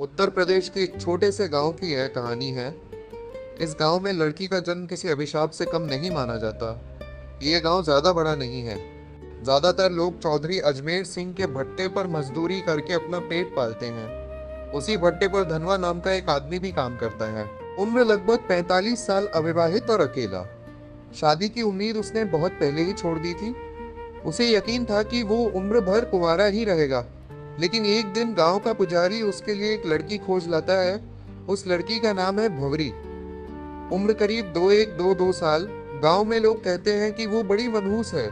उत्तर प्रदेश के एक छोटे से गांव की यह कहानी है। इस गांव में लड़की का जन्म किसी अभिशाप से कम नहीं माना जाता। ये गांव ज्यादा बड़ा नहीं है। ज्यादातर लोग चौधरी अजमेर सिंह के भट्टे पर मजदूरी करके अपना पेट पालते हैं। उसी भट्टे पर धनवा नाम का एक आदमी भी काम करता है। उम्र लगभग 45 साल, अविवाहित और अकेला। शादी की उम्मीद उसने बहुत पहले ही छोड़ दी थी। उसे यकीन था कि वो उम्र भर कुंवारा ही रहेगा। लेकिन एक दिन गांव का पुजारी उसके लिए एक लड़की खोज लाता है। उस लड़की का नाम है भंवरी। उम्र करीब 2 साल। गांव में लोग कहते हैं कि वो बड़ी मनहूस है।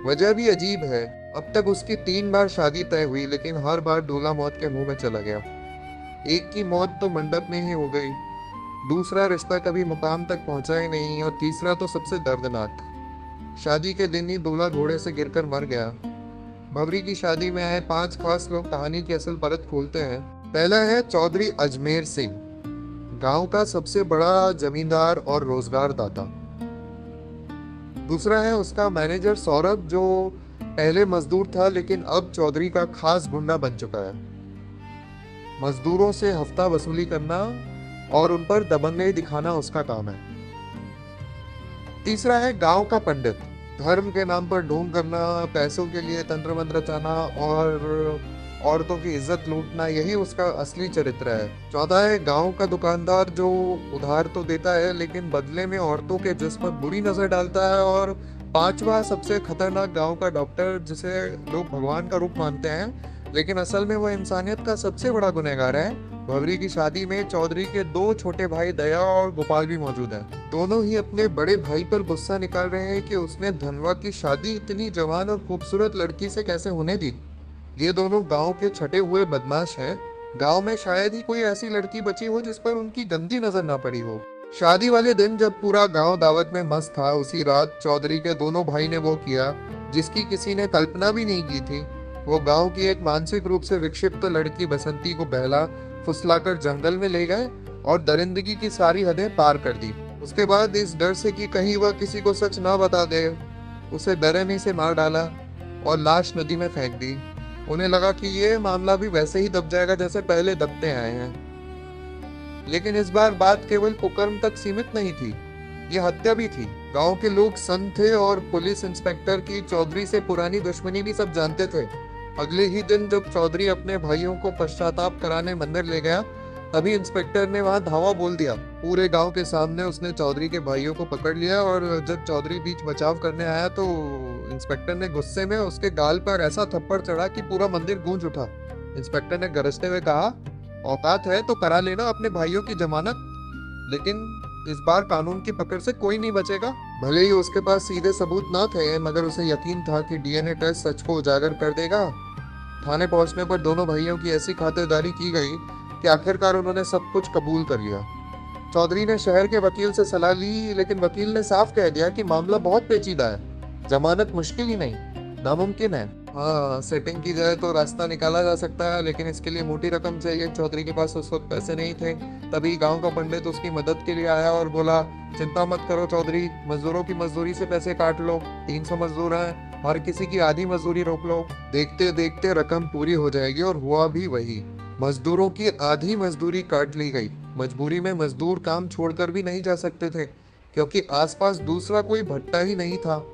वजह भी अजीब है। अब तक उसकी 3 बार शादी तय हुई, लेकिन हर बार दूल्हा मौत के मुंह में चला गया। एक की मौत तो मंडप में ही हो गई, दूसरा रिश्ता कभी मुकाम तक पहुंचा ही नहीं, और तीसरा तो सबसे दर्दनाक, शादी के दिन ही दूल्हा घोड़े से गिरकर मर गया। भंवरी की शादी में आए 5 खास लोग कहानी की असल परत खोलते हैं। पहला है चौधरी अजमेर सिंह, गांव का सबसे बड़ा जमींदार और रोजगार दाता। दूसरा है उसका मैनेजर सौरभ, जो पहले मजदूर था लेकिन अब चौधरी का खास गुंडा बन चुका है। मजदूरों से हफ्ता वसूली करना और उन पर दबंगई दिखाना उसका काम है। तीसरा है गांव का पंडित, धर्म के नाम पर ढोंग करना, पैसों के लिए तंत्र मंत्र रचाना और औरतों की इज्जत लूटना, यही उसका असली चरित्र है। चौथा है गांव का दुकानदार, जो उधार तो देता है लेकिन बदले में औरतों के जिस्म पर बुरी नजर डालता है। और पांचवा सबसे खतरनाक, गांव का डॉक्टर, जिसे लोग भगवान का रूप मानते हैं लेकिन असल में वह इंसानियत का सबसे बड़ा गुनहगार है। भंवरी की शादी में चौधरी के 2 छोटे भाई दया और गोपाल भी मौजूद हैं। दोनों ही अपने बड़े भाई पर गुस्सा निकाल रहे हैं कि उसने धनवा की शादी इतनी जवान और खूबसूरत लड़की से कैसे होने दी। ये दोनों गांव के छटे हुए बदमाश हैं। गांव में शायद ही कोई ऐसी लड़की बची हो जिस पर उनकी गंदी नजर ना पड़ी हो। शादी वाले दिन जब पूरा गांव दावत में मस्त था, उसी रात चौधरी के दोनों भाई ने वो किया जिसकी किसी ने कल्पना भी नहीं की थी। वो गांव की एक मानसिक रूप से विक्षिप्त लड़की बसंती को बहला फुसलाकर जंगल में ले गए और दरिंदगी की सारी हदें पार कर दी। उसके बाद इस डर से कि कहीं वह किसी को सच ना बता दे, उसे बेरहमी से मार डाला और लाश नदी में फेंक दी। उन्हें लगा कि ये मामला भी वैसे ही दब जाएगा जैसे पहले दबते आए हैं। लेकिन इस बार बात केवल कुकर्म तक सीमित नहीं थी, ये हत्या भी थी। गांव के लोग सन थे और पुलिस इंस्पेक्टर की चौधरी से पुरानी दुश्मनी भी सब जानते थे। अगले ही दिन जब चौधरी अपने भाइयों को पश्चाताप कराने मंदिर ले गया, तभी इंस्पेक्टर ने वहां धावा बोल दिया। पूरे गांव के सामने उसने चौधरी के भाइयों को पकड़ लिया और जब चौधरी बीच बचाव करने आया तो इंस्पेक्टर ने गुस्से में उसके गाल पर ऐसा थप्पड़ चढ़ा कि पूरा मंदिर गूंज उठा। इंस्पेक्टर ने गरजते हुए कहा, औकात है तो करा लेना अपने भाइयों की जमानत, लेकिन इस बार कानून की पकड़ से कोई नहीं बचेगा। भले ही उसके पास सीधे सबूत ना थे, मगर उसे यकीन था कि डीएनए टेस्ट सच को उजागर कर देगा। थाने पहुंचने पर दोनों भाइयों की ऐसी खातिरदारी की गई कि आखिरकार उन्होंने सब कुछ कबूल कर लिया। चौधरी ने शहर के वकील से सलाह ली, लेकिन वकील ने साफ कह दिया कि मामला बहुत पेचीदा है, जमानत मुश्किल ही नहीं, नामुमकिन है। हाँ, सेटिंग की जाए तो रास्ता निकाला जा सकता है, लेकिन इसके लिए मोटी रकम चाहिए। चौधरी के पास उस वक्त पैसे नहीं थे। तभी गांव का पंडित उसकी मदद के लिए आया और बोला, चिंता मत करो चौधरी, मजदूरों की मजदूरी से पैसे काट लो। 300 मजदूर हैं, हर किसी की आधी मजदूरी रोक लो, देखते देखते रकम पूरी हो जाएगी। और हुआ भी वही। मजदूरों की आधी मजदूरी काट ली गई। मजबूरी में मजदूर काम छोड़कर भी नहीं जा सकते थे, क्योंकि आसपास दूसरा कोई भट्टा ही नहीं था।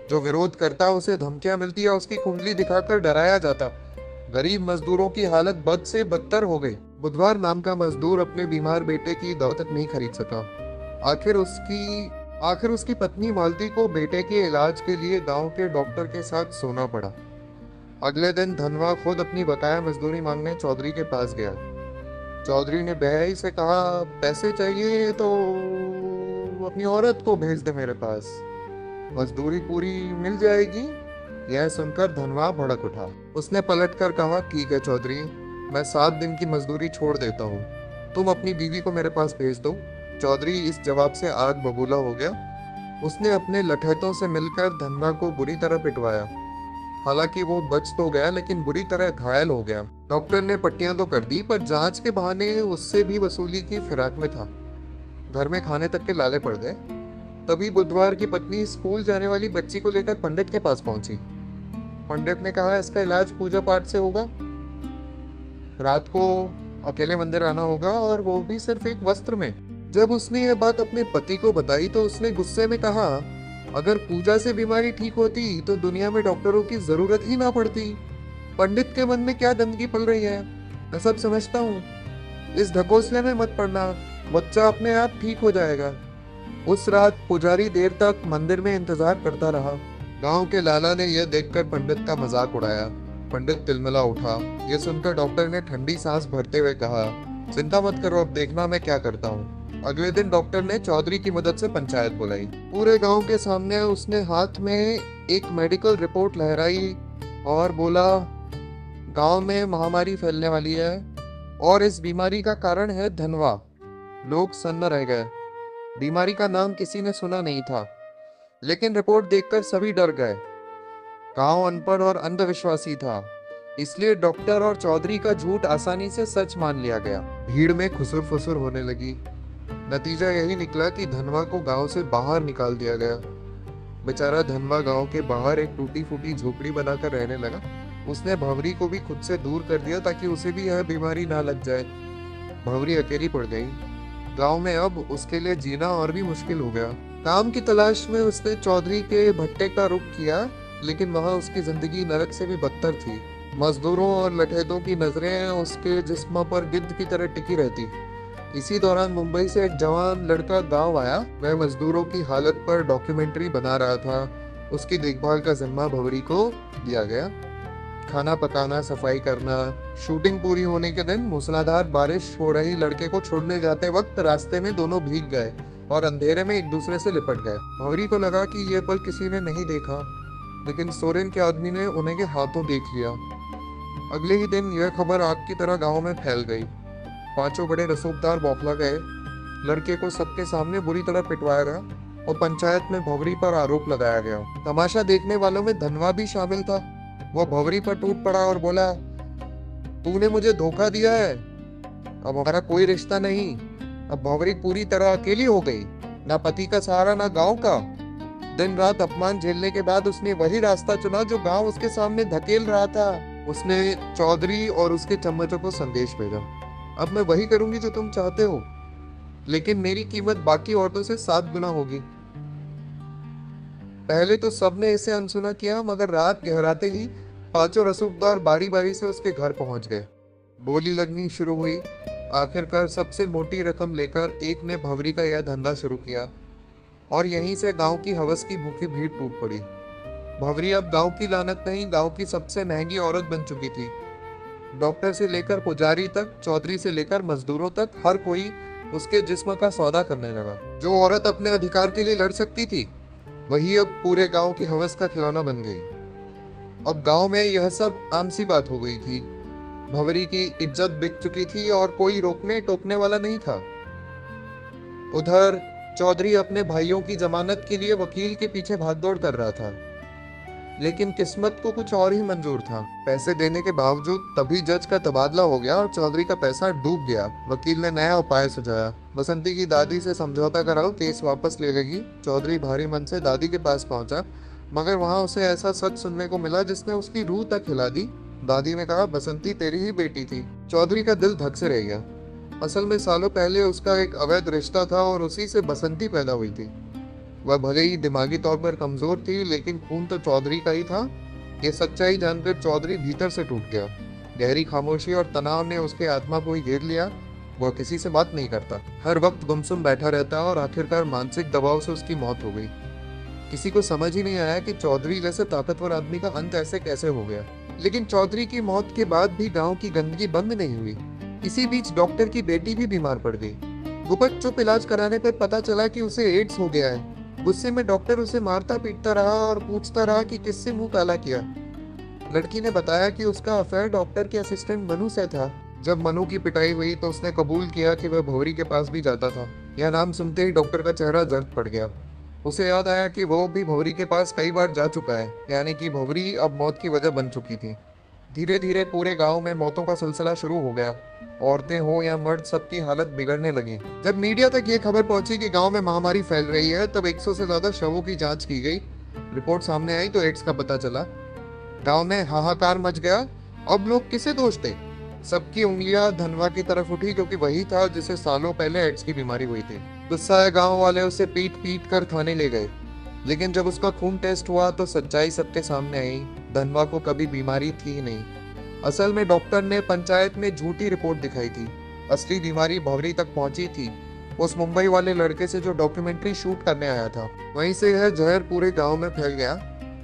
जो विरोध करता उसे धमकियां मिलती या उसकी कुंडली दिखाकर डराया जाता। गरीब मजदूरों की हालत बद से बदतर हो गई। बुधवार नाम का मजदूर अपने बीमार बेटे की दवा तक नहीं खरीद सका। आखिर उसकी पत्नी मालती को बेटे के इलाज के लिए गांव के डॉक्टर के साथ सोना पड़ा। अगले दिन धनवा खुद अपनी बकाया मजदूरी मांगने चौधरी के पास गया। चौधरी ने बेहई से कहा, पैसे चाहिए तो अपनी औरत को भेज दे मेरे पास, मजदूरी पूरी मिल जाएगी। यह सुनकर धनवा भड़क उठा। उसने पलटकर कहा, ठीक है चौधरी, मैं 7 दिन की मजदूरी छोड़ देता हूँ, तुम अपनी बीवी को मेरे पास भेज दो। चौधरी इस जवाब से आग बबूला हो गया। उसने अपने लठैतों से मिलकर धनवा को बुरी तरह पिटवाया। हालांकि वो बच तो गया, लेकिन बुरी तरह घायल हो गया। डॉक्टर ने पट्टियां तो कर दी, पर जांच के बहाने उससे भी वसूली की फिराक में था। घर में खाने तक के लाले पड़ गए। तभी बुधवार की पत्नी स्कूल जाने वाली बच्ची को लेकर पंडित के पास पहुंची। पंडित ने कहा, इसका इलाज पूजा पाठ से होगा। रात को अकेले मंदिर आना होगा, और वो भी सिर्फ एक वस्त्र में। जब उसने ये बात अपने पति को बताई तो उसने गुस्से में कहा, अगर पूजा से बीमारी ठीक होती तो दुनिया में डॉक्टरों की जरूरत ही ना पड़ती। पंडित के मन में क्या गंदगी पल रही है, मैं सब समझता हूँ। इस ढकोसले में मत पड़ना, बच्चा अपने आप ठीक हो जाएगा। उस रात पुजारी देर तक मंदिर में इंतजार करता रहा। गांव के लाला ने यह देखकर पंडित का मजाक उड़ाया। पंडित तिलमिला उठा। यह सुनकर डॉक्टर ने ठंडी सांस भरते हुए कहा, चिंता मत करो, अब देखना मैं क्या करता हूँ। अगले दिन डॉक्टर ने चौधरी की मदद से पंचायत बुलाई। पूरे गांव के सामने उसने हाथ में एक मेडिकल रिपोर्ट लहराई और बोला, गांव में महामारी फैलने वाली है और इस बीमारी का कारण है धनवा। लोग सन्न रह गए। बीमारी का नाम किसी ने सुना नहीं था, लेकिन रिपोर्ट देखकर सभी डर गए। गांव अनपढ़ और अंधविश्वासी था, इसलिए डॉक्टर और चौधरी का झूठ आसानी से सच मान लिया गया। भीड़ में खुसुर फुसुर होने लगी। नतीजा यही निकला कि धनवा को गांव से बाहर निकाल दिया गया। बेचारा धनवा गांव के बाहर एक टूटी फूटी झोपड़ी बनाकर रहने लगा। उसने भंवरी को भी खुद से दूर कर दिया ताकि उसे भी यह बीमारी ना लग जाए। भंवरी अकेली पड़ गई। गांव में अब उसके लिए जीना और भी मुश्किल हो गया। काम की तलाश में उसने चौधरी के भट्टे का रुख किया, लेकिन वहां उसकी जिंदगी नरक से भी बदतर थी। मजदूरों और लठैतों की नजरें उसके जिस्म पर गिद्ध की तरह टिकी रहती। इसी दौरान मुंबई से एक जवान लड़का गांव आया। वह मजदूरों की हालत पर डॉक्यूमेंट्री बना रहा था। उसकी देखभाल का जिम्मा भंवरी को दिया गया। खाना पकाना, सफाई करना। शूटिंग पूरी होने के दिन मूसलाधार बारिश हो रही। लड़के को छोड़ने जाते वक्त रास्ते में दोनों भीग गए और अंधेरे में एक दूसरे से लिपट गए। भंवरी को लगा कि यह पल किसी ने नहीं देखा, लेकिन सोरेन के आदमी ने उन्हें के हाथों देख लिया। अगले ही दिन यह खबर आग की तरह गांव में फैल गई। पांचों बड़े रसूखदार बौखला गए। लड़के को सबके सामने बुरी तरह पिटवाया गया और पंचायत में भंवरी पर आरोप लगाया गया। तमाशा देखने वालों में धनवा भी शामिल था। वो भंवरी पर टूट पड़ा और बोला, तूने मुझे धोखा दिया है, अब हमारा कोई रिश्ता नहीं। अब भंवरी पूरी तरह अकेली हो गई, ना पति का सहारा ना गांव का। दिन रात अपमान झेलने के बाद उसने वही रास्ता चुना जो गांव उसके सामने धकेल रहा था। उसने चौधरी और उसके चम्मचों को संदेश भेजा, अब मैं वही करूंगी जो तुम चाहते हो, लेकिन मेरी कीमत बाकी औरतों से 7 गुना होगी। पहले तो सबने इसे अनसुना किया, मगर रात गहराते ही पांचों रसूखदार बारी बारी से उसके घर पहुंच गए। बोली लगनी शुरू हुई। आखिरकार सबसे मोटी रकम लेकर एक ने भंवरी का यह धंधा शुरू किया और यहीं से गांव की हवस की भूखी भीड़ टूट पड़ी। भंवरी अब गांव की लानत नहीं, गांव की सबसे महंगी औरत बन चुकी थी। डॉक्टर से लेकर पुजारी तक, चौधरी से लेकर मजदूरों तक, हर कोई उसके जिस्म का सौदा करने लगा। जो औरत अपने अधिकार के लिए लड़ सकती थी, वही अब पूरे गांव की हवस का खिलौना बन गई। अब गांव में यह सब आम सी बात हो गई थी। भंवरी की इज्जत बिक चुकी थी और कोई रोकने टोकने वाला नहीं था। उधर चौधरी अपने भाइयों की जमानत के लिए वकील के पीछे भागदौड़ कर रहा था, लेकिन किस्मत को कुछ और ही मंजूर था। पैसे देने के बावजूद तभी जज का तबादला हो गया और चौधरी का पैसा डूब गया। वकील ने नया उपाय सुझाया, बसंती की दादी से समझौता कराओ, केस वापस ले लेगी। चौधरी भारी मन से दादी के पास पहुंचा, मगर वहां उसे ऐसा सच सुनने को मिला जिसने उसकी रूह तक हिला दी। दादी ने कहा, बसंती तेरी ही बेटी थी। चौधरी का दिल धक से रह गया। असल में सालों पहले उसका एक अवैध रिश्ता था और उसी से बसंती पैदा हुई थी। वह भले ही दिमागी तौर पर कमजोर थी, लेकिन खून तो चौधरी का ही था। ये सच्चाई जानकर चौधरी भीतर से टूट गया। गहरी खामोशी और तनाव ने उसके आत्मा को ही घेर लिया। वह किसी से बात नहीं करता, हर वक्त गुमसुम बैठा रहता और आखिरकार मानसिक दबाव से उसकी मौत हो गई। किसी को समझ ही नहीं आया कि चौधरी जैसे ताकतवर आदमी का अंत ऐसे कैसे हो गया। लेकिन चौधरी की मौत के बाद भी गांव की गंदगी बंद नहीं हुई। इसी बीच डॉक्टर की बेटी भी बीमार पड़ गई। गुपत चुप इलाज कराने पर पता चला कि उसे एड्स हो गया है। गुस्से में डॉक्टर उसे मारता पीटता रहा और पूछता रहा कि किससे मुंह काला किया। लड़की ने बताया कि उसका अफेयर डॉक्टर के असिस्टेंट मनु से था। जब मनु की पिटाई हुई तो उसने कबूल किया कि वह भंवरी के पास भी जाता था। यह नाम सुनते ही डॉक्टर का चेहरा जर्द पड़ गया। उसे याद आया कि वो भी भंवरी के पास कई बार जा चुका है, यानी कि भंवरी अब मौत की वजह बन चुकी थी। धीरे धीरे पूरे गांव में मौतों का सिलसिला शुरू हो गया। औरतें हो या मर्द, सबकी हालत बिगड़ने लगी। जब मीडिया तक ये खबर पहुंची कि गांव में महामारी फैल रही है, तब 100 से ज्यादा शवों की जांच की गई। रिपोर्ट सामने आई तो एड्स का पता चला। गांव में हाहाकार मच गया। अब लोग किसे दोष दें? सबकी उंगलियां धनवा की तरफ उठी क्योंकि वही था जिसे सालों पहले एड्स की बीमारी हुई थी। गुस्सा है गांव वाले उसे पीट पीट कर थाने ले गए, लेकिन जब उसका खून टेस्ट हुआ तो सच्चाई सबके सामने आई। धनवा को कभी बीमारी थी ही नहीं। असल में डॉक्टर ने पंचायत में झूठी रिपोर्ट दिखाई थी। असली बीमारी भौरी तक पहुंची थी उस मुंबई वाले लड़के से जो डॉक्यूमेंट्री शूट करने आया था। वहीं से यह जहर पूरे गांव में फैल गया।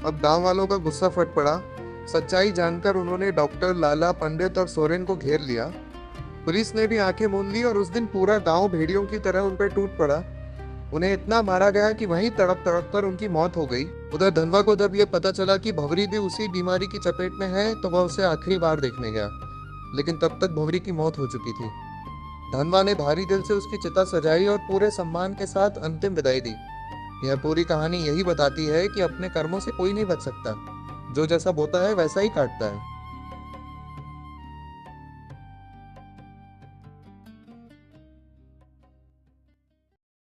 अब गांव वालों का गुस्सा फट पड़ा। सच्चाई जानकर उन्होंने डॉक्टर, लाला, पंडित और सोरेन को घेर लिया। पुलिस ने भी आंखें मूंद ली और उस दिन पूरा गांव भेड़ियों की तरह उन पर टूट पड़ा। उन्हें इतना मारा गया कि वहीं तड़प तड़प कर उनकी मौत हो गई। उधर धनवा को जब यह पता चला कि भंवरी भी उसी बीमारी की चपेट में है तो वह उसे आखिरी बार देखने गया, लेकिन तब तक भंवरी की मौत हो चुकी थी। धनवा ने भारी दिल से उसकी चिता सजाई और पूरे सम्मान के साथ अंतिम विदाई दी। यह पूरी कहानी यही बताती है कि अपने कर्मों से कोई नहीं बच सकता। जो जैसा बोता है वैसा ही काटता है।